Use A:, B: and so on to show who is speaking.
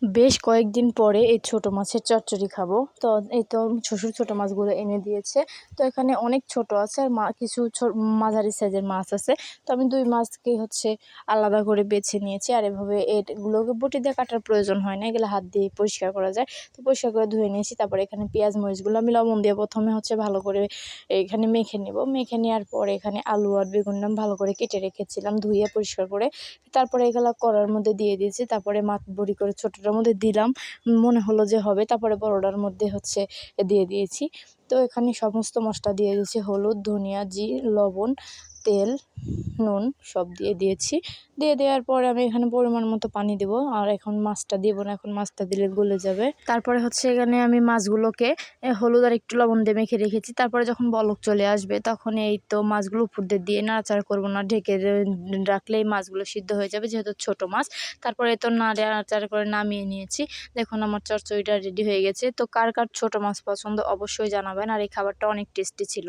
A: বেশ কয়েকদিন পরে এই ছোট মাছের চচ্চড়ি খাবো। তো এই তো শ্বশুর ছোট মাছগুলো এনে দিয়েছে। তো এখানে অনেক ছোট আছে আর কিছু মাঝারি সাইজের মাছ আছে। তো আমি 2 মাছকে আলাদা করে বেছে নিয়েছি। আর এভাবে এগুলোকে বটি দিয়ে কাটার প্রয়োজন হয় না, এগুলো হাত দিয়ে পরিষ্কার করা যায়। তো পরিষ্কার করে ধুয়ে নিয়েছি। তারপরে এখানে পেঁয়াজ মরিচগুলো আমি লবণ দিয়ে প্রথমে ভালো করে এখানে মেখে নেব। মেখে নেওয়ার পরে এখানে আলু আর বেগুনটা ভালো করে কেটে রেখেছিলাম ধুয়ে পরিষ্কার করে। তারপরে এগুলো কড়ার মধ্যে দিয়ে দিয়েছি। তারপরে মাছ বড়ি করে ছোটোটার মধ্যে দিলাম, মনে হলো যে হবে। তারপরে বড়টার মধ্যে দিয়ে দিয়েছি। তো এখানে সমস্ত মশলা দিয়ে দিয়েছি, হলুদ, ধনিয়া, লবণ, তেল, নুন সব দিয়ে দিয়েছি। দিয়ে দেওয়ার পরে আমি এখানে পরিমাণ মতো পানি দেবো। আর এখন মাছটা দেবো না, এখন মাছটা দিলে গলে যাবে। তারপরে এখানে আমি মাছগুলোকে হলুদ আর একটু লবণ দিয়ে মেখে রেখেছি। তারপরে যখন বলক চলে আসবে তখন এই তো মাছগুলো উপর দিয়ে নাড়াচাড়া করবো না, ঢেকে রাখলেই মাছগুলো সিদ্ধ হয়ে যাবে, যেহেতু ছোট মাছ। তারপরে তো নাড়াচাড়া করে নামিয়ে নিয়েছি। দেখুন আমার চচ্চড়িটা রেডি হয়ে গেছে। তো কার কার ছোট মাছ পছন্দ অবশ্যই জানাবেন। আর এই খাবারটা অনেক টেস্টি ছিল।